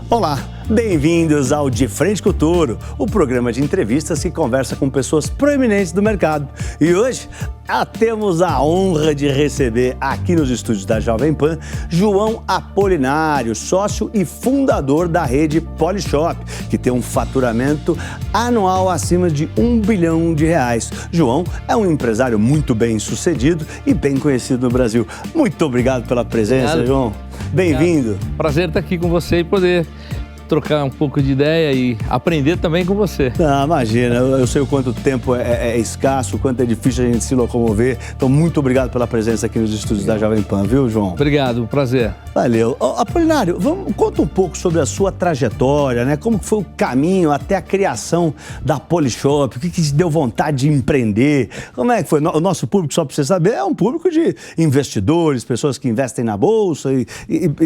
Olá, bem-vindos ao De Frente com o Touro, o programa de entrevistas que conversa com pessoas proeminentes do mercado. E hoje temos a honra de receber aqui nos estúdios da Jovem Pan João Apolinário, sócio e fundador da rede Polishop, que tem um faturamento anual acima de R$1 bilhão. João é um empresário muito bem sucedido e bem conhecido no Brasil. Muito obrigado pela presença, obrigado, João. Bem-vindo. Prazer estar aqui com você e poder trocar um pouco de ideia e aprender também com você. Ah, imagina, eu sei o quanto tempo é escasso, o quanto é difícil a gente se locomover. Então, muito obrigado pela presença aqui nos estúdios da Jovem Pan, viu, João? Obrigado, prazer. Valeu. Apolinário, conta um pouco sobre a sua trajetória, né? Como foi o caminho até a criação da Polishop? O que te deu vontade de empreender? Como é que foi? O nosso público, só para você saber, é um público de investidores, pessoas que investem na bolsa, e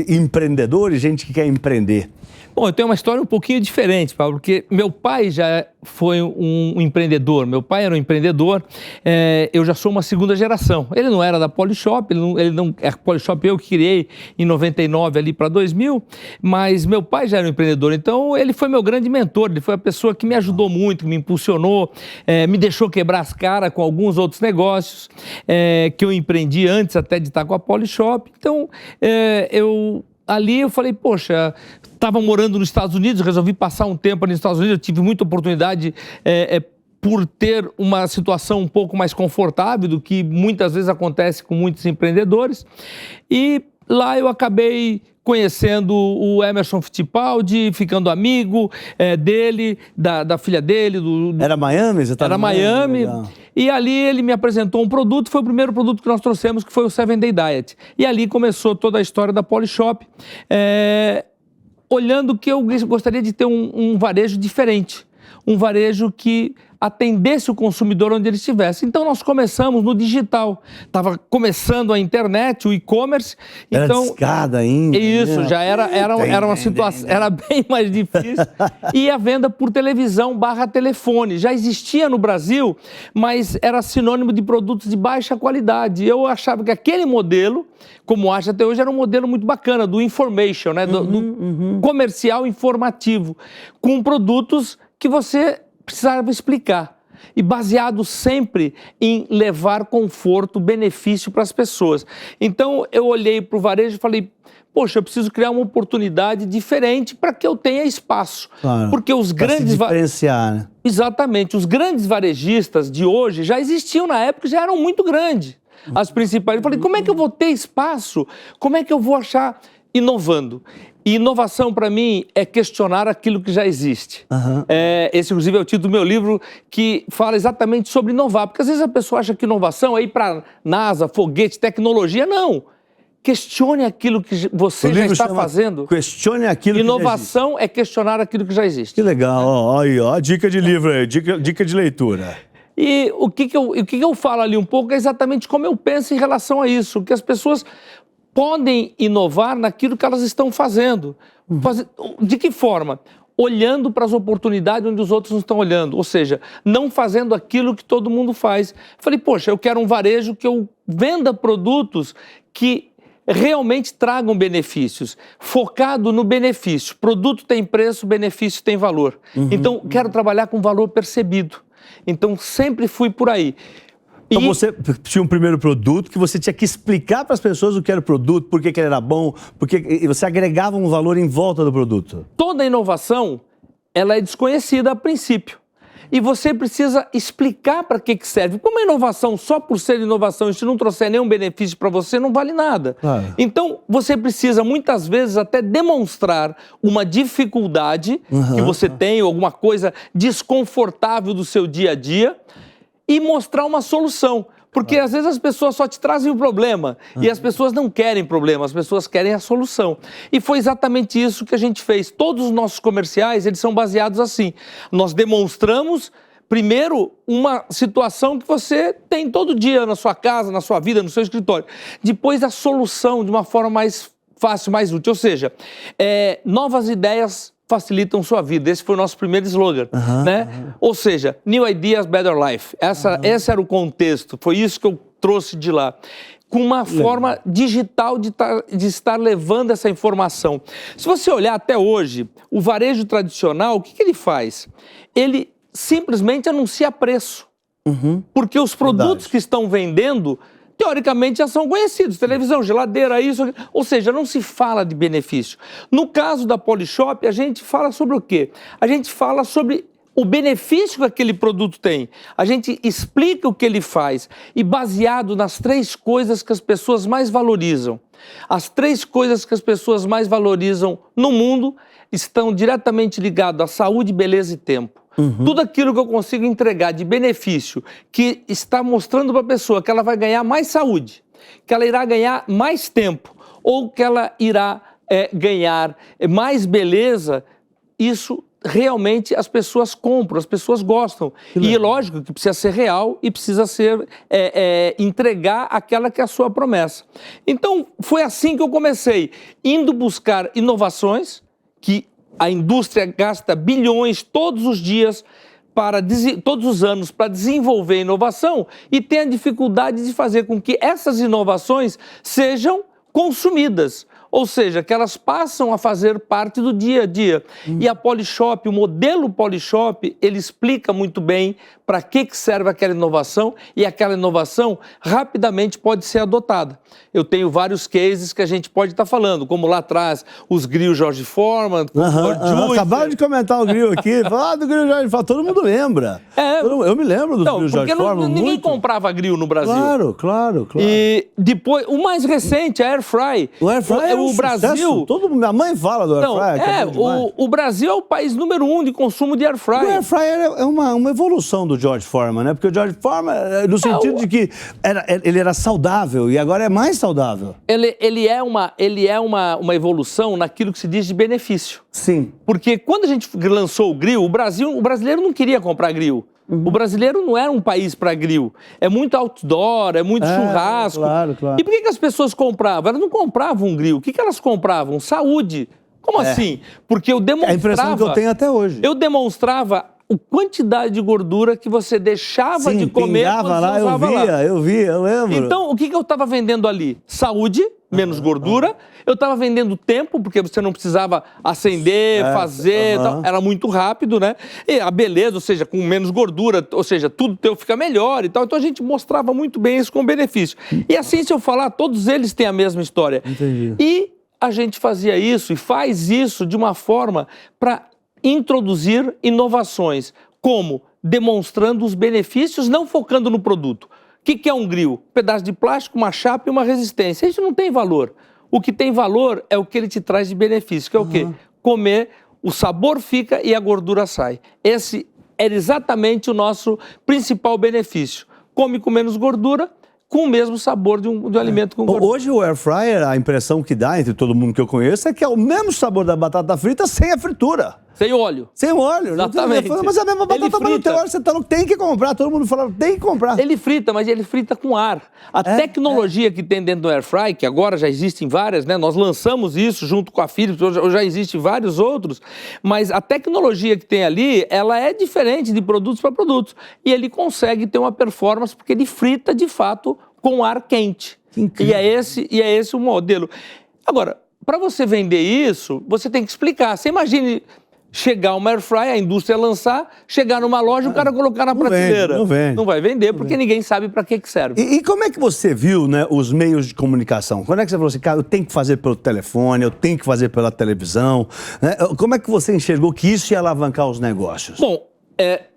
empreendedores, gente que quer empreender. Bom, eu tenho uma história um pouquinho diferente, Paulo, porque meu pai já foi um empreendedor. Meu pai era um empreendedor, eu já sou uma segunda geração. Ele não era da Polishop, a Polishop eu criei em 99 ali para 2000, mas meu pai já era um empreendedor, então ele foi meu grande mentor, ele foi a pessoa que me ajudou muito, que me impulsionou, me deixou quebrar as caras com alguns outros negócios que eu empreendi antes até de estar com a Polishop. Então, ali eu falei, poxa, estava morando nos Estados Unidos, resolvi passar um tempo ali nos Estados Unidos, eu tive muita oportunidade por ter uma situação um pouco mais confortável do que muitas vezes acontece com muitos empreendedores. E lá eu acabei conhecendo o Emerson Fittipaldi, ficando amigo dele, da filha dele. Era Miami? Você Era Miami. E ali ele me apresentou um produto, foi o primeiro produto que nós trouxemos, que foi o 7-Day Diet. E ali começou toda a história da Polishop, olhando que eu gostaria de ter um varejo diferente, um varejo que atendesse o consumidor onde ele estivesse. Então nós começamos no digital, estava começando a internet, o e-commerce. Era então, discada ainda. Isso, né? Já era uma situação, era bem mais difícil. E a venda por televisão / telefone, já existia no Brasil, mas era sinônimo de produtos de baixa qualidade. Eu achava que aquele modelo, como acho até hoje, era um modelo muito bacana, do information, né? Do comercial informativo, com produtos que você precisava explicar e baseado sempre em levar conforto, benefício para as pessoas. Então eu olhei para o varejo e falei, poxa, eu preciso criar uma oportunidade diferente para que eu tenha espaço. Claro, porque os grandes... se diferenciar, né? Exatamente, os grandes varejistas de hoje já existiam na época, já eram muito grandes. As principais. Eu falei, como é que eu vou ter espaço? Como é que eu vou achar inovando? E inovação, para mim, é questionar aquilo que já existe. Esse, inclusive, é o título do meu livro, que fala exatamente sobre inovar. Porque, às vezes, a pessoa acha que inovação é ir para NASA, foguete, tecnologia. Não. Questione aquilo que você já está fazendo. Questione aquilo que já existe. Inovação é questionar aquilo que já existe. Que legal. Aí, ó, dica de livro aí, dica de leitura. E o que eu falo ali um pouco é exatamente como eu penso em relação a isso. Que as pessoas podem inovar naquilo que elas estão fazendo. De que forma? Olhando para as oportunidades onde os outros não estão olhando. Ou seja, não fazendo aquilo que todo mundo faz. Falei, poxa, eu quero um varejo que eu venda produtos que realmente tragam benefícios. Focado no benefício. Produto tem preço, benefício tem valor. Então, quero trabalhar com valor percebido. Então, sempre fui por aí. Então você tinha um primeiro produto que você tinha que explicar para as pessoas o que era o produto, por que ele era bom, e você agregava um valor em volta do produto. Toda inovação, ela é desconhecida a princípio. E você precisa explicar para que serve. Como a inovação, só por ser inovação, se não trouxer nenhum benefício para você, não vale nada. Então, você precisa, muitas vezes, até demonstrar uma dificuldade que você tem, alguma coisa desconfortável do seu dia a dia, e mostrar uma solução. Porque às vezes as pessoas só te trazem o problema e as pessoas não querem problema, as pessoas querem a solução. E foi exatamente isso que a gente fez. Todos os nossos comerciais, eles são baseados assim. Nós demonstramos, primeiro, uma situação que você tem todo dia na sua casa, na sua vida, no seu escritório. Depois, a solução de uma forma mais fácil, mais útil. Ou seja, novas ideias facilitam sua vida. Esse foi o nosso primeiro slogan, né? Ou seja, New Ideas, Better Life. Esse era o contexto, foi isso que eu trouxe de lá. com uma forma digital de estar levando essa informação. Se você olhar até hoje, o varejo tradicional, o que ele faz? Ele simplesmente anuncia preço. Porque os produtos que estão vendendo, teoricamente, já são conhecidos. Televisão, geladeira, isso. Ou seja, não se fala de benefício. No caso da Polishop, a gente fala sobre o quê? A gente fala sobre o benefício que aquele produto tem. A gente explica o que ele faz. E baseado nas 3 coisas que as pessoas mais valorizam. As 3 coisas que as pessoas mais valorizam no mundo estão diretamente ligadas à saúde, beleza e tempo. Tudo aquilo que eu consigo entregar de benefício, que está mostrando para a pessoa que ela vai ganhar mais saúde, que ela irá ganhar mais tempo, ou que ela irá ganhar mais beleza, isso realmente as pessoas compram, as pessoas gostam. E é lógico que precisa ser real e precisa ser entregar aquela que é a sua promessa. Então, foi assim que eu comecei, indo buscar inovações, que a indústria gasta bilhões todos os dias, todos os anos, para desenvolver inovação, e tem a dificuldade de fazer com que essas inovações sejam consumidas. Ou seja, que elas passam a fazer parte do dia a dia. E a Polishop, o modelo Polishop, ele explica muito bem para que serve aquela inovação, e aquela inovação rapidamente pode ser adotada. Eu tenho vários cases que a gente pode estar falando, como lá atrás, os grill Jorge Forman, acabaram de comentar o grill aqui, falar do grill Jorge Forman, todo mundo lembra. Eu me lembro do grill Jorge Forman. Ninguém comprava grill no Brasil. Claro. E depois, o mais recente, a Air Fry. O Air Fry é o Brasil. Minha mãe fala do Air Fry. O Brasil é o país número 1 de consumo de Air Fry. O Air Fry é uma evolução do George Foreman, né? Porque o George Foreman, no sentido de que ele era saudável e agora é mais saudável. Ele é uma evolução naquilo que se diz de benefício. Sim. Porque quando a gente lançou o grill, o brasileiro não queria comprar grill. O brasileiro não era um país para grill. É muito outdoor, é muito churrasco. Claro. E por que as pessoas compravam? Elas não compravam um grill. O que elas compravam? Saúde. Como assim? Porque eu demonstrava... É a impressão que eu tenho até hoje. Eu demonstrava a quantidade de gordura que você deixava de comer quando você usava lá. Eu lembro. Então, o que eu estava vendendo ali? Saúde, menos gordura. Eu estava vendendo tempo, porque você não precisava acender, fazer, tal. Era muito rápido, né? E a beleza, ou seja, com menos gordura, ou seja, tudo teu fica melhor e tal. Então a gente mostrava muito bem isso com benefício. E assim, se eu falar, todos eles têm a mesma história. Entendi. E a gente fazia isso e faz isso de uma forma para introduzir inovações, como demonstrando os benefícios, não focando no produto. O que é um grill? Um pedaço de plástico, uma chapa e uma resistência. Isso não tem valor. O que tem valor é o que ele te traz de benefício, que é o quê? Comer, o sabor fica e a gordura sai. Esse era exatamente o nosso principal benefício. Come com menos gordura, com o mesmo sabor de um alimento com gordura. Hoje o Air Fryer, a impressão que dá entre todo mundo que eu conheço é que é o mesmo sabor da batata frita sem a fritura. Sem óleo. Sem óleo. Exatamente. Mas é a mesma batata, mas não tem óleo, você tem que comprar. Todo mundo fala, tem que comprar. Ele frita, mas ele frita com ar. A tecnologia que tem dentro do Air Fry, que agora já existem várias, né? Nós lançamos isso junto com a Philips, hoje já existem vários outros, mas a tecnologia que tem ali, ela é diferente de produtos para produtos. E ele consegue ter uma performance, porque ele frita, de fato, com ar quente. E é esse o modelo. Agora, para você vender isso, você tem que explicar. Você imagine chegar uma Air Fry, a indústria lançar, chegar numa loja e o cara colocar na prateleira. Não vende. Não vai vender, porque ninguém sabe para que serve. E como é que você viu, né, os meios de comunicação? Quando é que você falou assim, cara, eu tenho que fazer pelo telefone, eu tenho que fazer pela televisão? Né? Como é que você enxergou que isso ia alavancar os negócios? Bom,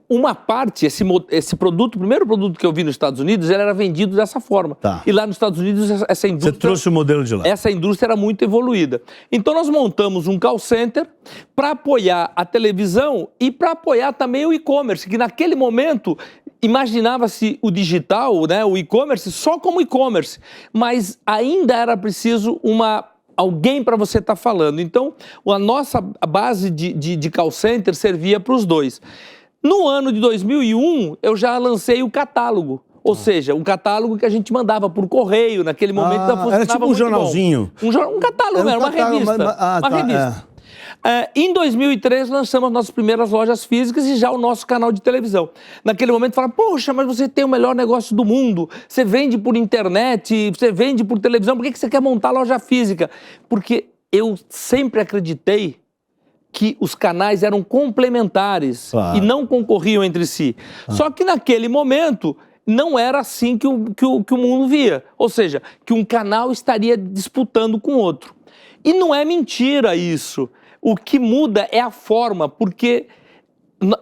uma parte, esse produto, o primeiro produto que eu vi nos Estados Unidos, ele era vendido dessa forma. Tá. E lá nos Estados Unidos, essa indústria... Você trouxe o modelo de lá. Essa indústria era muito evoluída. Então nós montamos um call center para apoiar a televisão e para apoiar também o e-commerce, que naquele momento imaginava-se o digital, né, o e-commerce, só como e-commerce, mas ainda era preciso alguém para você estar falando. Então, a nossa base de call center servia para os dois. No ano de 2001, eu já lancei o catálogo. Ou seja, um catálogo que a gente mandava por correio, naquele momento funcionava era tipo um jornalzinho. Um catálogo, uma revista. Uma revista. Em 2003, lançamos nossas primeiras lojas físicas e já o nosso canal de televisão. Naquele momento, fala, poxa, mas você tem o melhor negócio do mundo, você vende por internet, você vende por televisão, por que você quer montar loja física? Porque eu sempre acreditei que os canais eram complementares e não concorriam entre si. Só que naquele momento não era assim que o mundo via. Ou seja, que um canal estaria disputando com outro. E não é mentira isso. O que muda é a forma, porque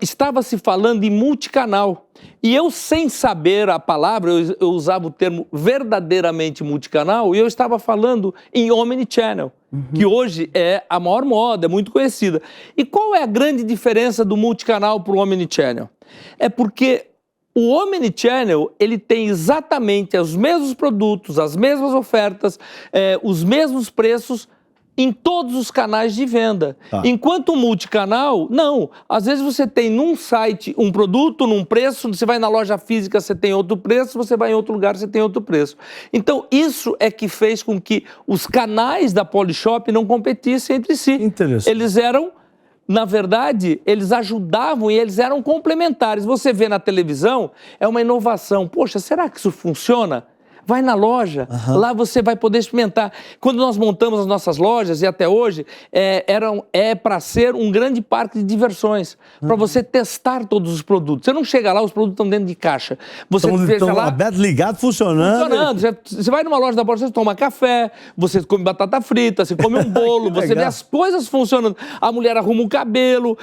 estava se falando em multicanal. E eu, sem saber a palavra, eu usava o termo verdadeiramente multicanal, e eu estava falando em omnichannel, que hoje é a maior moda, é muito conhecida. E qual é a grande diferença do multicanal para o omnichannel? É porque o omnichannel, ele tem exatamente os mesmos produtos, as mesmas ofertas, os mesmos preços, em todos os canais de venda. Enquanto o multicanal, não. Às vezes você tem num site um produto, num preço, você vai na loja física, você tem outro preço, você vai em outro lugar, você tem outro preço. Então, isso é que fez com que os canais da Polishop não competissem entre si. Interessante. Eles eram, na verdade, eles ajudavam e eles eram complementares. Você vê na televisão, é uma inovação. Poxa, será que isso funciona? Vai na loja, lá você vai poder experimentar. Quando nós montamos as nossas lojas, e até hoje, é para ser um grande parque de diversões, para você testar todos os produtos. Você não chega lá, os produtos estão dentro de caixa. Você estão lá, aberto, ligado, funcionando. Você vai numa loja da Polishop, você toma café, você come batata frita, você come um bolo, você vê as coisas funcionando. A mulher arruma o cabelo,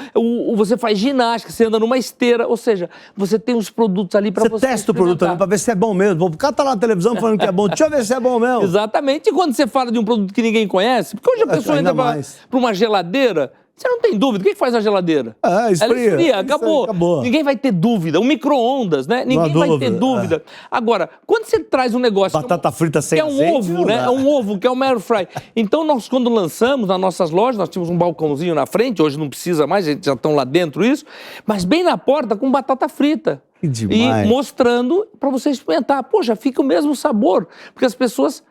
você faz ginástica, você anda numa esteira, ou seja, você tem os produtos ali para você testa o produto também, para ver se é bom mesmo. O cara tá lá na televisão falando que é bom, deixa eu ver se é bom mesmo. Exatamente. E quando você fala de um produto que ninguém conhece, porque hoje a pessoa entra para uma geladeira, você não tem dúvida. O que faz a geladeira? Esfria. Ela esfria, acabou. Ninguém vai ter dúvida. O micro-ondas, né? Ninguém vai ter dúvida. Agora, quando você traz um negócio... Batata frita sem azeite. É um ovo, né? É um ovo, que é uma air fry. Então, nós, quando lançamos nas nossas lojas, nós tínhamos um balcãozinho na frente, hoje não precisa mais, a gente já estão lá dentro isso, mas bem na porta com batata frita. Que demais. E mostrando para você experimentar. Poxa, fica o mesmo sabor. Porque as pessoas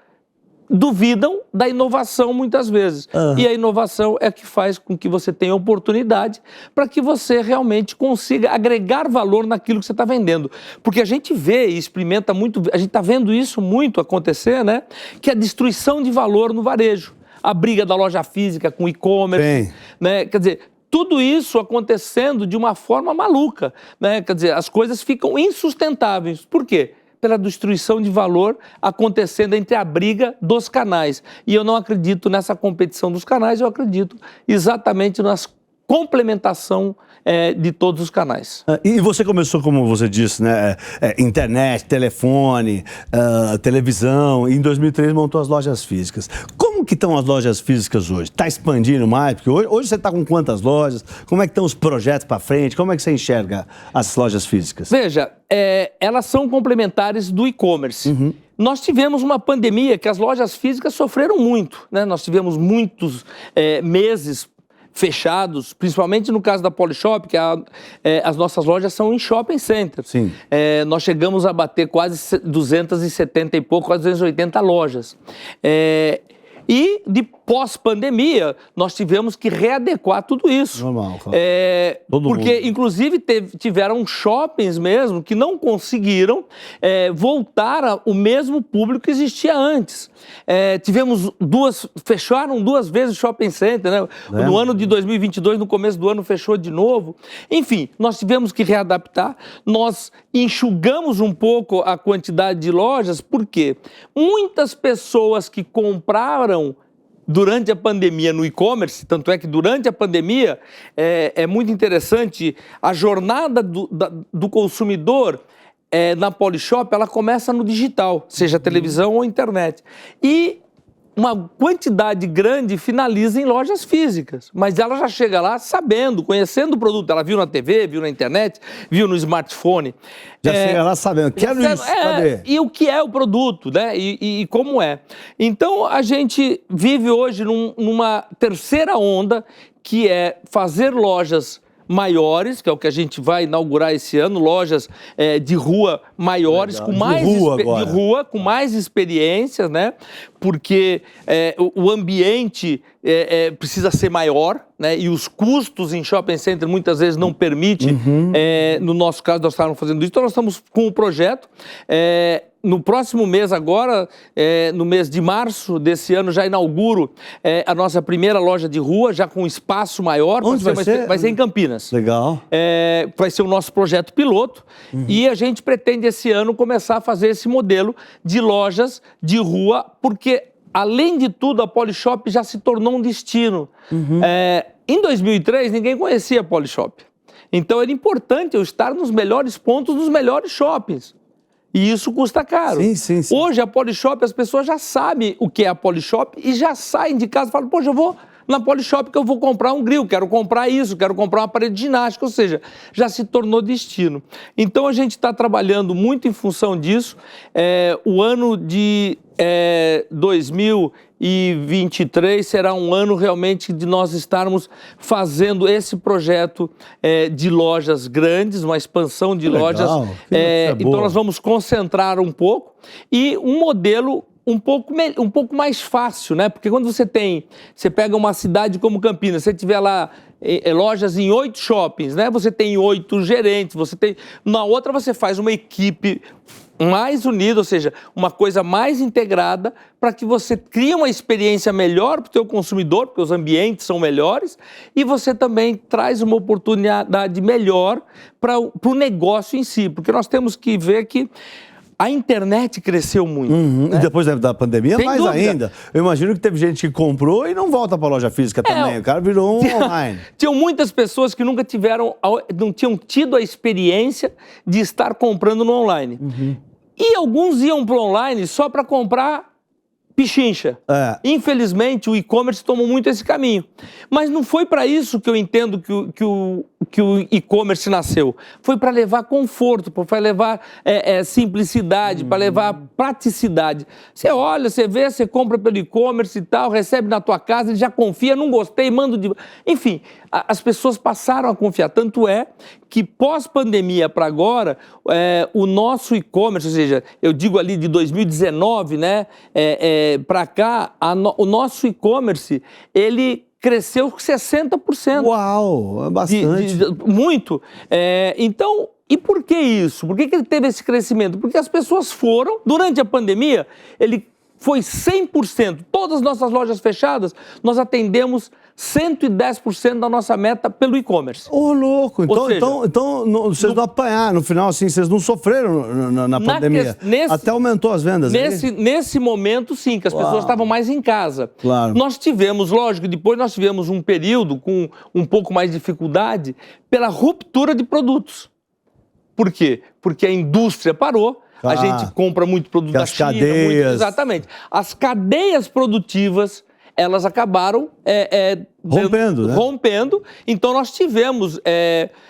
duvidam da inovação muitas vezes. E a inovação é que faz com que você tenha oportunidade para que você realmente consiga agregar valor naquilo que você está vendendo. Porque a gente vê e experimenta muito, a gente está vendo isso muito acontecer, né? Que é a destruição de valor no varejo. A briga da loja física com e-commerce, né? Quer dizer, tudo isso acontecendo de uma forma maluca, né? Quer dizer, as coisas ficam insustentáveis. Por quê? Pela destruição de valor acontecendo entre a briga dos canais. E eu não acredito nessa competição dos canais, eu acredito exatamente na complementação de todos os canais. E você começou, como você disse, né? Internet, telefone, televisão, e em 2003 montou as lojas físicas. Como que estão as lojas físicas hoje? Está expandindo mais? Porque hoje você está com quantas lojas? Como é que estão os projetos para frente? Como é que você enxerga as lojas físicas? Veja, elas são complementares do e-commerce. Nós tivemos uma pandemia que as lojas físicas sofreram muito, né? Nós tivemos muitos meses fechados, principalmente no caso da Polishop, que as nossas lojas são em shopping center. Sim. Nós chegamos a bater quase 270 e pouco, quase 280 lojas. E de pós-pandemia, nós tivemos que readequar tudo isso. Normal, claro. Porque, inclusive, tiveram shoppings mesmo que não conseguiram voltar ao mesmo público que existia antes. Fecharam duas vezes o shopping center, né? No ano de 2022, no começo do ano, fechou de novo. Enfim, nós tivemos que readaptar. Nós enxugamos um pouco a quantidade de lojas, porque muitas pessoas que compraram durante a pandemia no e-commerce, tanto é que durante a pandemia é muito interessante, a jornada do consumidor na Polishop, ela começa no digital, seja televisão ou internet. E uma quantidade grande finaliza em lojas físicas, mas ela já chega lá sabendo, conhecendo o produto. Ela viu na TV, viu na internet, viu no smartphone. Já chega lá sabendo, quero isso, cadê? E o que é o produto, né? E como é. Então, a gente vive hoje numa terceira onda, que é fazer lojas maiores, que é o que a gente vai inaugurar esse ano, lojas de rua maiores, com mais de rua com mais experiências, né? Porque o ambiente precisa ser maior, né? E os custos em shopping center muitas vezes não permitem. No nosso caso, nós estávamos fazendo isso, então nós estamos com o projeto. No próximo mês agora, no mês de março desse ano, já inauguro a nossa primeira loja de rua, já com espaço maior. Onde vai ser? Vai ser em Campinas. Legal. Vai ser o nosso projeto piloto e a gente pretende esse ano começar a fazer esse modelo de lojas de rua, porque, além de tudo, a Polishop já se tornou um destino. Em 2003, ninguém conhecia a Polishop. Então, era importante eu estar nos melhores pontos dos melhores shoppings. E isso custa caro. Sim. Hoje, a Polishop, as pessoas já sabem o que é a Polishop e já saem de casa e falam, poxa, eu vou na Polishop que eu vou comprar um grill, quero comprar isso, quero comprar uma parede de ginástica, ou seja, já se tornou destino. Então, a gente está trabalhando muito em função disso. O ano de 2023 será um ano realmente de nós estarmos fazendo esse projeto de lojas grandes, uma expansão de lojas. Então nós vamos concentrar um pouco e um modelo um pouco mais fácil, né? Porque quando você pega uma cidade como Campinas, você tiver lá lojas em 8 shoppings, né? Você tem 8 gerentes, na outra você faz uma equipe mais unida, ou seja, uma coisa mais integrada, para que você crie uma experiência melhor para o teu consumidor, porque os ambientes são melhores, e você também traz uma oportunidade melhor para o negócio em si, porque nós temos que ver que a internet cresceu muito. Né? E depois da pandemia, Sem mais dúvida. ainda. Eu imagino que teve gente que comprou e não volta para a loja física também. O cara virou online. Tinham muitas pessoas que nunca não tinham tido a experiência de estar comprando no online. E alguns iam para o online só para comprar pichincha. Infelizmente, o e-commerce tomou muito esse caminho. Mas não foi para isso que eu entendo que o e-commerce nasceu. Foi para levar conforto, para levar simplicidade, para levar praticidade. Você olha, você vê, você compra pelo e-commerce e tal, recebe na tua casa, ele já confia, não gostei, mando de... Enfim, as pessoas passaram a confiar. Tanto é que pós-pandemia para agora, o nosso e-commerce, ou seja, eu digo ali de 2019, né, para cá, o nosso e-commerce, ele cresceu 60%. Uau, é bastante. Muito. Então, e por que isso? Por que ele teve esse crescimento? Porque as pessoas foram, durante a pandemia, ele foi 100%. Todas as nossas lojas fechadas, nós atendemos 110% da nossa meta pelo e-commerce. Ô, louco! Então vocês não apanharam, no final, assim, vocês não sofreram na pandemia. Até aumentou as vendas. Nesse momento, sim, que as pessoas estavam mais em casa. Claro. Nós tivemos, lógico, depois nós tivemos um período com um pouco mais de dificuldade pela ruptura de produtos. Por quê? Porque a indústria parou. A gente compra muito produto da China. Cadeias. Exatamente. As cadeias produtivas, elas acabaram rompendo. Então, nós tivemos...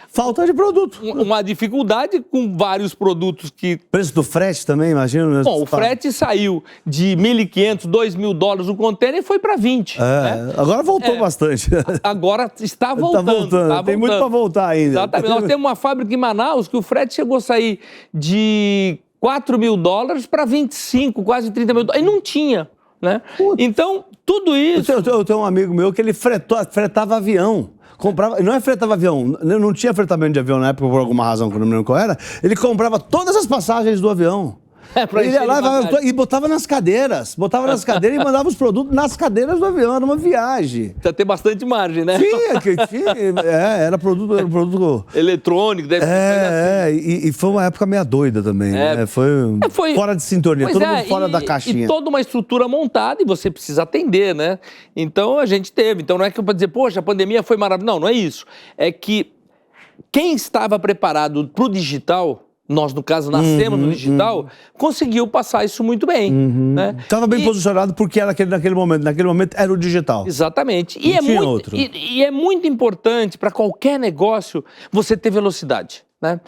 falta de produto. Uma dificuldade com vários produtos que... Preço do frete também, imagino. Bom, o frete saiu de $1.500, $2.000 o container e foi para 20. Né? Agora voltou bastante. Agora está voltando. Tem muito para voltar ainda. Exatamente. Nós temos uma fábrica em Manaus que o frete chegou a sair de $4.000 para 25, quase $30.000. E não tinha. Né? Então, tudo isso... Eu tenho um amigo meu que ele fretava avião. Não fretava avião, não tinha fretamento de avião na época, por alguma razão, que eu não me lembro qual era. Ele comprava todas as passagens do avião. Ele ia lá e botava nas cadeiras. E mandava os produtos nas cadeiras do avião. Era uma viagem. Precisa ter bastante margem, né? Era produto eletrônico, deve ser. E foi uma época meio doida também. Né? Foi fora de sintonia, todo mundo fora da caixinha. E toda uma estrutura montada e você precisa atender, né? Então a gente teve. Então não é que para dizer, poxa, a pandemia foi maravilhosa. Não é isso. É que quem estava preparado para o digital... Nós, no caso, nascemos no digital, conseguiu passar isso muito bem. Né? Estava bem posicionado porque era naquele momento era o digital. Exatamente. E é muito importante para qualquer negócio você ter velocidade. né?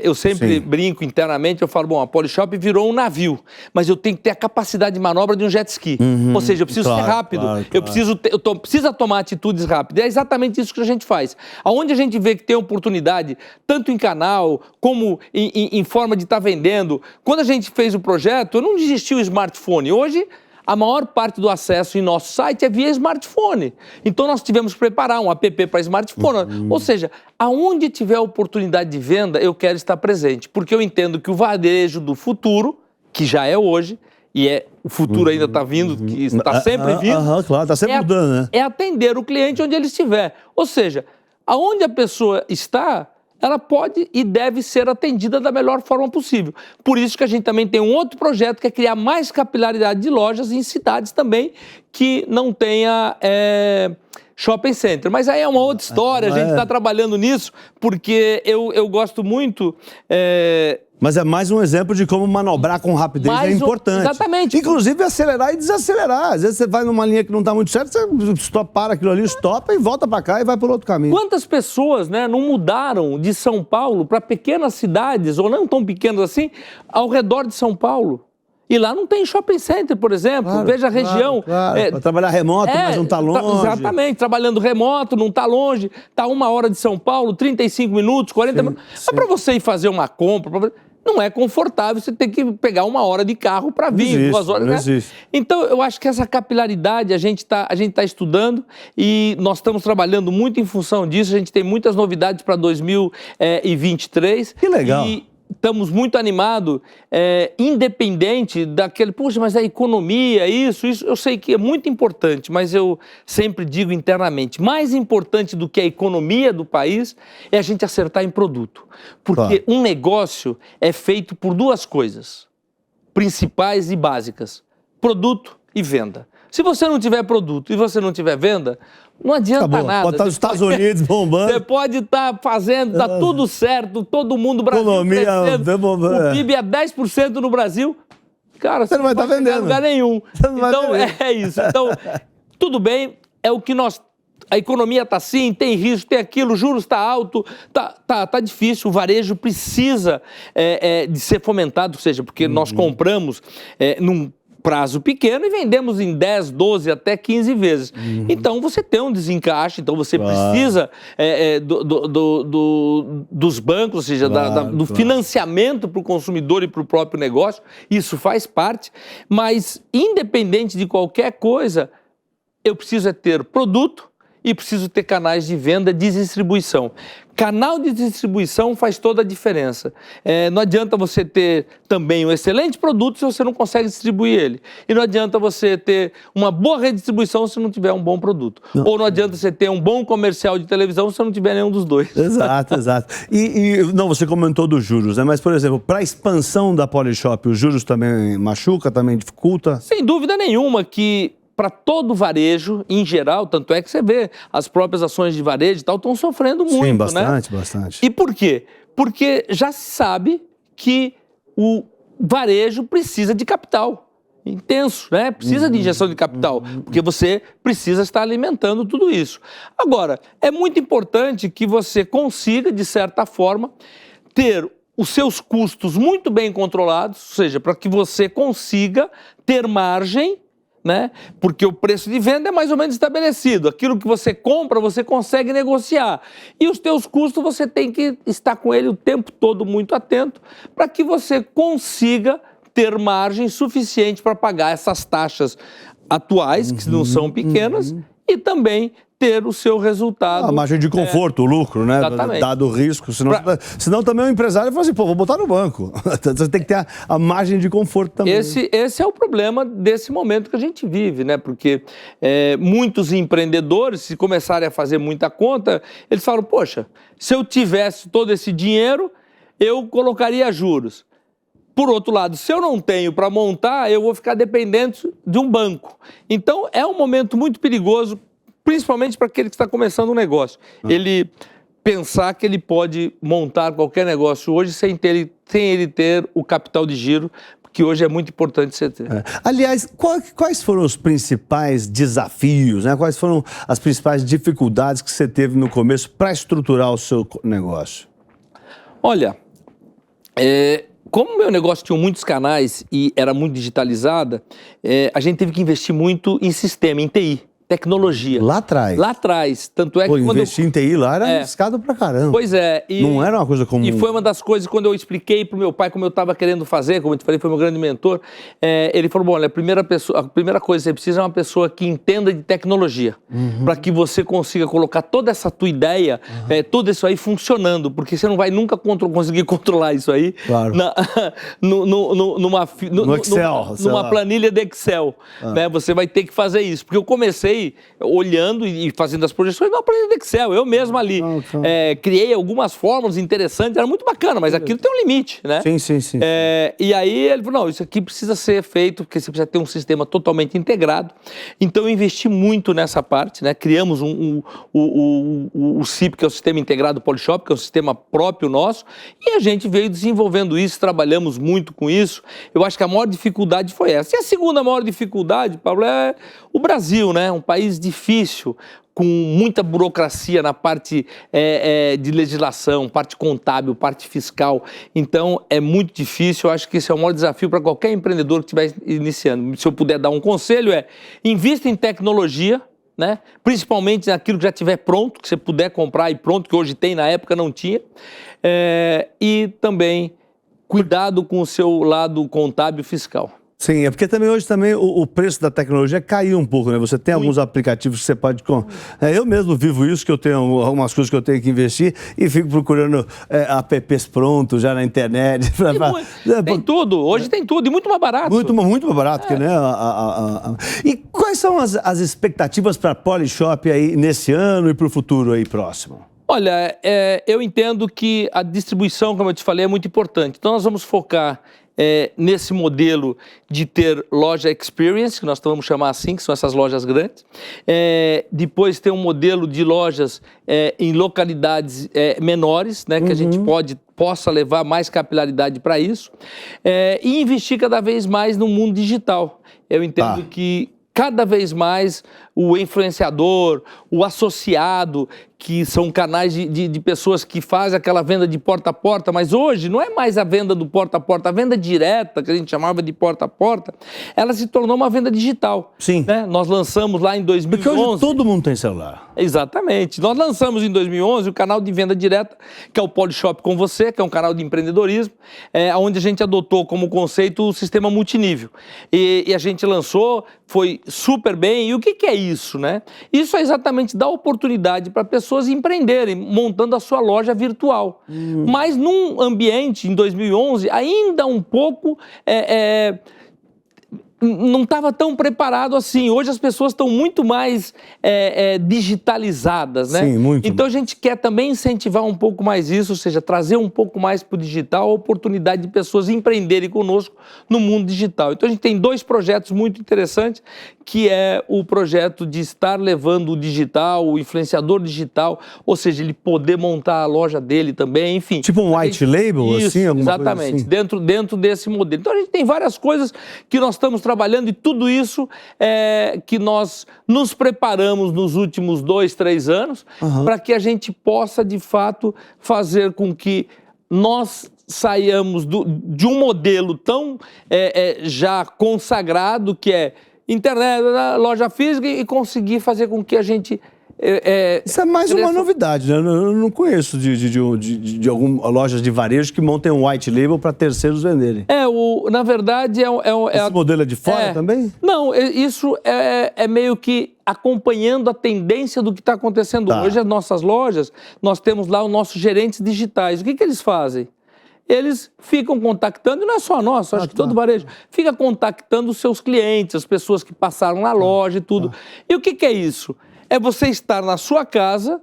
Eu sempre brinco internamente, eu falo, bom, a Polishop virou um navio, mas eu tenho que ter a capacidade de manobra de um jet ski. Ou seja, eu preciso ser rápido, eu preciso tomar atitudes rápidas. É exatamente isso que a gente faz. Aonde a gente vê que tem oportunidade, tanto em canal, como em forma de estar vendendo. Quando a gente fez o projeto, eu não desisti do smartphone. Hoje, a maior parte do acesso em nosso site é via smartphone. Então, nós tivemos que preparar um app para smartphone. Ou seja, aonde tiver oportunidade de venda, eu quero estar presente. Porque eu entendo que o varejo do futuro, que já é hoje, e o futuro ainda está vindo, que está sempre vindo. Claro, está sempre mudando, né? É atender o cliente onde ele estiver. Ou seja, aonde a pessoa está, ela pode e deve ser atendida da melhor forma possível. Por isso que a gente também tem um outro projeto que é criar mais capilaridade de lojas em cidades também que não tenha shopping center. Mas aí é uma outra história, a gente está trabalhando nisso, porque eu gosto muito... Mas é mais um exemplo de como manobrar com rapidez é importante. Exatamente. Inclusive acelerar e desacelerar. Às vezes você vai numa linha que não está muito certa, você para aquilo ali, estopa e volta para cá e vai por outro caminho. Quantas pessoas, né, não mudaram de São Paulo para pequenas cidades, ou não tão pequenas assim, ao redor de São Paulo? E lá não tem shopping center, por exemplo. Claro, veja a região. Para trabalhar remoto, mas não está longe. Exatamente, trabalhando remoto, não está longe. Está 1 hora de São Paulo, 35 minutos, 40 minutos. Mas para você ir fazer uma compra, não é confortável, você tem que pegar 1 hora de carro para vir, 2 horas. Não existe. Então, eu acho que essa capilaridade a gente tá estudando e nós estamos trabalhando muito em função disso. A gente tem muitas novidades para 2023. Que legal. E estamos muito animados, independente daquele... Puxa, mas a economia, isso, eu sei que é muito importante, mas eu sempre digo internamente, mais importante do que a economia do país é a gente acertar em produto. Porque um negócio é feito por 2 coisas principais e básicas: produto e venda. Se você não tiver produto e você não tiver venda, não adianta nada. Pode estar nos Estados Unidos bombando. Você pode estar fazendo, está tudo certo, todo mundo, Brasil crescendo, o PIB é 10% no Brasil. Cara, você não vai estar vendendo. Em lugar nenhum. Então, é isso. Então, tudo bem, é o que nós... A economia está assim, tem risco, tem aquilo, o juros está alto, tá difícil, o varejo precisa de ser fomentado, ou seja, porque nós compramos num prazo pequeno e vendemos em 10, 12, até 15 vezes. Então, você tem um desencaixe, então você precisa dos bancos, ou seja, do financiamento para o consumidor e para o próprio negócio. Isso faz parte, mas independente de qualquer coisa, eu preciso ter produto e preciso ter canais de venda, de distribuição. Canal de distribuição faz toda a diferença. Não adianta você ter também um excelente produto se você não consegue distribuir ele. E não adianta você ter uma boa redistribuição se não tiver um bom produto. Ou não adianta você ter um bom comercial de televisão se não tiver nenhum dos dois. Exato. Não, você comentou dos juros, né? Mas, por exemplo, para a expansão da Polishop, os juros também machuca, também dificulta? Sem dúvida nenhuma que... Para todo o varejo, em geral, tanto é que você vê as próprias ações de varejo e tal estão sofrendo muito, Sim, bastante, né? Bastante. E por quê? Porque já se sabe que o varejo precisa de capital intenso, né? Precisa de injeção de capital, porque você precisa estar alimentando tudo isso. Agora, é muito importante que você consiga, de certa forma, ter os seus custos muito bem controlados, ou seja, para que você consiga ter margem, né? Porque o preço de venda é mais ou menos estabelecido. Aquilo que você compra, você consegue negociar. E os teus custos, você tem que estar com ele o tempo todo muito atento para que você consiga ter margem suficiente para pagar essas taxas atuais, que não são pequenas, e também ter o seu resultado. A margem de conforto, o lucro, né? Exatamente. Dado o risco. Senão também o empresário fala assim, vou botar no banco. Você tem que ter a margem de conforto também. Esse é o problema desse momento que a gente vive, né? Porque muitos empreendedores, se começarem a fazer muita conta, eles falam, poxa, se eu tivesse todo esse dinheiro, eu colocaria juros. Por outro lado, se eu não tenho para montar, eu vou ficar dependente de um banco. Então, é um momento muito perigoso, principalmente para aquele que está começando um negócio. Ele pensar que ele pode montar qualquer negócio hoje sem ele ter o capital de giro, que hoje é muito importante você ter. Aliás, quais foram os principais desafios, né? Quais foram as principais dificuldades que você teve no começo para estruturar o seu negócio? Olha, como o meu negócio tinha muitos canais e era muito digitalizada, a gente teve que investir muito em sistema, em TI. Tecnologia. Lá atrás? Lá atrás. Tanto é que quando investir em TI lá era arriscado pra caramba. Pois é. Não era uma coisa comum. E foi uma das coisas, quando eu expliquei pro meu pai como eu estava querendo fazer, como eu te falei, foi meu grande mentor, ele falou, bom, olha, a primeira coisa que você precisa é uma pessoa que entenda de tecnologia, para que você consiga colocar toda essa tua ideia, tudo isso aí funcionando, porque você não vai nunca conseguir controlar isso aí no Excel, numa planilha de Excel. Né? Você vai ter que fazer isso, porque eu comecei olhando e fazendo as projeções numa planilha de Excel, eu mesmo ali. Criei algumas fórmulas interessantes, era muito bacana, mas aquilo tem um limite, né? Sim. E aí ele falou, não, isso aqui precisa ser feito, porque você precisa ter um sistema totalmente integrado. Então eu investi muito nessa parte, né? Criamos o SIP, que é o Sistema Integrado Polishop, que é um sistema próprio nosso, e a gente veio desenvolvendo isso, trabalhamos muito com isso. Eu acho que a maior dificuldade foi essa. E a segunda maior dificuldade, Pablo, é o Brasil, né? Um país difícil, com muita burocracia na parte de legislação, parte contábil, parte fiscal. Então, é muito difícil. Eu acho que esse é o maior desafio para qualquer empreendedor que estiver iniciando. Se eu puder dar um conselho, invista em tecnologia, né? Principalmente naquilo que já estiver pronto, que você puder comprar e pronto, que hoje tem, na época não tinha. E também, cuidado com o seu lado contábil e fiscal. Sim, porque hoje o preço da tecnologia caiu um pouco, né? Você tem alguns aplicativos que você pode... Eu mesmo vivo isso, que eu tenho algumas coisas que eu tenho que investir e fico procurando apps prontos já na internet. Tem tudo, hoje tem tudo e muito mais barato. Muito mais barato, que, né? E quais são as expectativas para a Polishop aí nesse ano e para o futuro aí próximo? Olha, eu entendo que a distribuição, como eu te falei, é muito importante. Então nós vamos focar nesse modelo de ter loja experience, que nós vamos chamar assim, que são essas lojas grandes. Depois ter um modelo de lojas em localidades menores, né, que a gente possa levar mais capilaridade para isso. E investir cada vez mais no mundo digital. Eu entendo que cada vez mais o influenciador, o associado, que são canais de pessoas que fazem aquela venda de porta a porta, mas hoje não é mais a venda do porta a porta, a venda direta, que a gente chamava de porta a porta, ela se tornou uma venda digital. Sim. Né? Nós lançamos lá em 2011... Porque hoje todo mundo tem celular. Exatamente. Nós lançamos em 2011 o canal de venda direta, que é o Polishop com Você, que é um canal de empreendedorismo, onde a gente adotou como conceito o sistema multinível. E a gente lançou, foi super bem. E o que é isso, né? Isso é exatamente dar oportunidade para pessoas empreenderem, montando a sua loja virtual. Mas num ambiente, em 2011, ainda um pouco... não estava tão preparado assim. Hoje as pessoas estão muito mais digitalizadas, né? Sim, muito. Então a gente quer também incentivar um pouco mais isso, ou seja, trazer um pouco mais para o digital, a oportunidade de pessoas empreenderem conosco no mundo digital. Então a gente tem 2 projetos muito interessantes, que é o projeto de estar levando o digital, o influenciador digital, ou seja, ele poder montar a loja dele também, enfim. Tipo um white label, isso, assim? Exatamente, coisa assim? dentro desse modelo. Então a gente tem várias coisas que nós estamos trabalhando e tudo isso que nós nos preparamos nos últimos 2, 3 anos para que a gente possa, de fato, fazer com que nós saiamos de um modelo tão já consagrado, que é internet, loja física, e conseguir fazer com que a gente... Isso é mais uma novidade, né? Eu não conheço de algumas lojas de varejo que montem um white label para terceiros venderem. Na verdade... Esse modelo é de fora também? Não, isso é meio que acompanhando a tendência do que está acontecendo hoje. As nossas lojas, nós temos lá os nossos gerentes digitais. O que eles fazem? Eles ficam contactando, e não é só nós, acho que todo varejo, fica contactando os seus clientes, as pessoas que passaram na loja e tudo. E o que é isso? É você estar na sua casa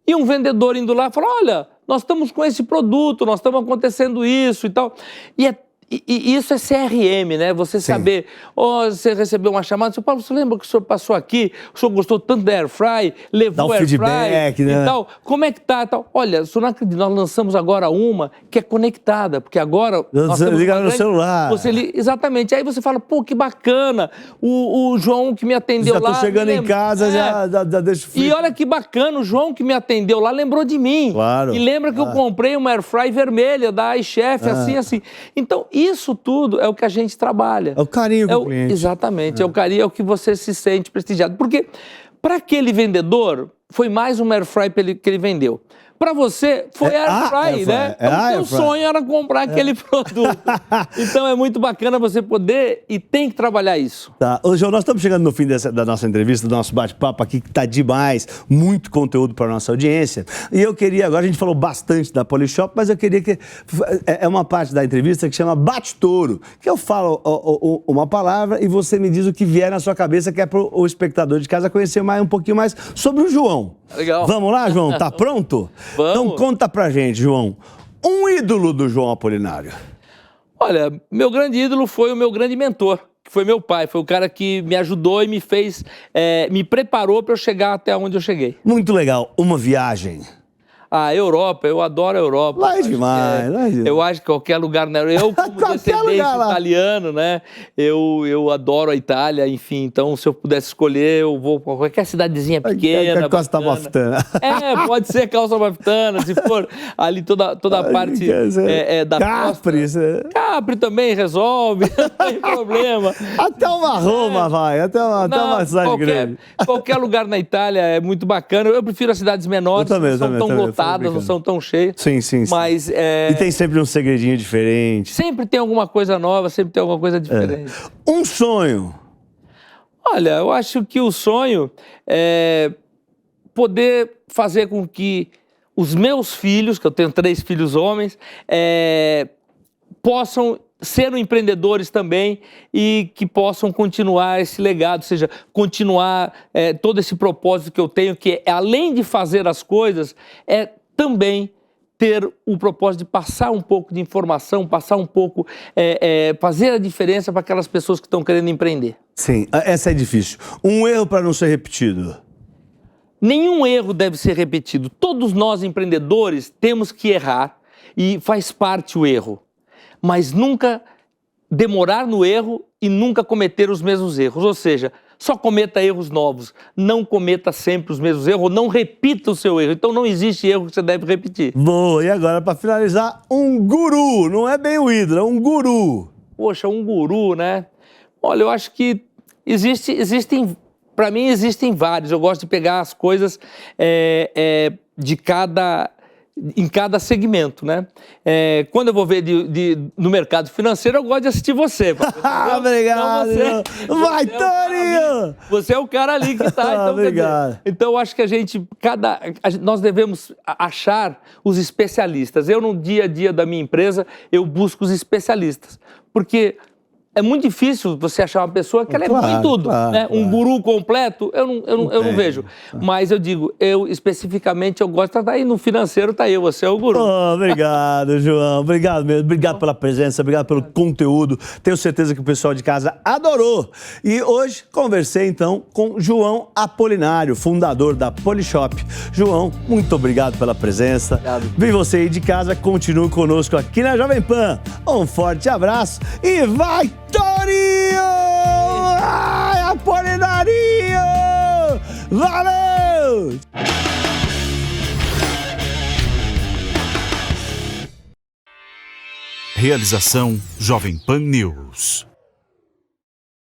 e um vendedor indo lá e falar, olha, nós estamos com esse produto, nós estamos acontecendo isso e tal. E isso é CRM, né? Você saber, você recebeu uma chamada, seu Paulo, você lembra que o senhor passou aqui, o senhor gostou tanto da Airfry, levou a Airfry né? e tal, como é que tá? Tal. Olha, o senhor não acredita, nós lançamos agora uma que é conectada, porque agora... Você liga no celular. Exatamente, aí você fala, pô, que bacana, o João que me atendeu lá... Já tô chegando em casa, já deixo frito. E olha que bacana, o João que me atendeu lá lembrou de mim. Claro. E lembra que eu comprei uma Airfry vermelha da iChef, assim. Então, isso tudo é o que a gente trabalha. É o carinho com o cliente. Exatamente, é o carinho, é o que você se sente prestigiado. Porque para aquele vendedor, foi mais uma Airfry que ele vendeu. Para você, foi a Airfry, né? Então, o sonho era comprar aquele produto. Então, é muito bacana você poder e tem que trabalhar isso. Tá. Ô, João, nós estamos chegando no fim da nossa entrevista, do nosso bate-papo aqui, que tá demais, muito conteúdo para nossa audiência. E eu queria, agora a gente falou bastante da Polishop, mas eu queria que... É uma parte da entrevista que chama Bate-Touro, que eu falo uma palavra e você me diz o que vier na sua cabeça, que é para o espectador de casa conhecer um pouquinho mais sobre o João. Legal. Vamos lá, João? Tá pronto? Vamos. Então conta pra gente, João, um ídolo do João Apolinário. Olha, meu grande ídolo foi o meu grande mentor, que foi meu pai. Foi o cara que me ajudou e me fez, me preparou para eu chegar até onde eu cheguei. Muito legal. Uma viagem. A Europa, eu adoro a Europa. Lá é demais, lá é demais. Eu acho que qualquer lugar na Europa, eu como descendente italiano, né, eu adoro a Itália, enfim, então se eu pudesse escolher, eu vou para qualquer cidadezinha pequena. Costa Amalfitana. Pode ser Costa Amalfitana, se for ali toda a parte da Capri, costa. Capri também resolve, não tem problema. Até uma Roma vai, até uma cidade grande. Qualquer lugar na Itália é muito bacana, eu prefiro as cidades menores, não são tão lotadas, não são tão cheias. Sim. Mas, e tem sempre um segredinho diferente. Sempre tem alguma coisa nova, sempre tem alguma coisa diferente. Um sonho. Olha, eu acho que o sonho é poder fazer com que os meus filhos, que eu tenho 3 filhos homens, possam ser empreendedores também e que possam continuar esse legado, ou seja, continuar todo esse propósito que eu tenho, que além de fazer as coisas, é também ter o propósito de passar um pouco de informação, passar um pouco, fazer a diferença para aquelas pessoas que estão querendo empreender. Sim, essa é difícil. Um erro para não ser repetido. Nenhum erro deve ser repetido. Todos nós empreendedores temos que errar e faz parte o erro. Mas nunca demorar no erro e nunca cometer os mesmos erros. Ou seja, só cometa erros novos, não cometa sempre os mesmos erros, não repita o seu erro. Então não existe erro que você deve repetir. Boa, e agora para finalizar, um guru, não é bem o ídolo, é um guru. Poxa, um guru, né? Olha, eu acho que existem, para mim existem vários. Eu gosto de pegar as coisas em cada segmento, né? Quando eu vou ver no mercado financeiro, eu gosto de assistir você. Obrigado! Então vai, Torinho! Você é o cara ali que tá. Então, obrigado. Então, eu acho que nós devemos achar os especialistas. Eu, no dia a dia da minha empresa, eu busco os especialistas. Porque é muito difícil você achar uma pessoa que ela é boa em tudo, né? Um guru completo, eu não vejo. Mas eu digo, especificamente, eu gosto, tá aí no financeiro, tá aí, você é o guru. Obrigado, João. Obrigado mesmo. Obrigado pela presença, obrigado pelo conteúdo. Tenho certeza que o pessoal de casa adorou. E hoje conversei, então, com João Apolinário, fundador da Polishop. João, muito obrigado pela presença. Obrigado. Vem você aí de casa, continue conosco aqui na Jovem Pan. Um forte abraço e vai, Torinho! Ai, Apolinarinho! Valeu! Realização Jovem Pan News.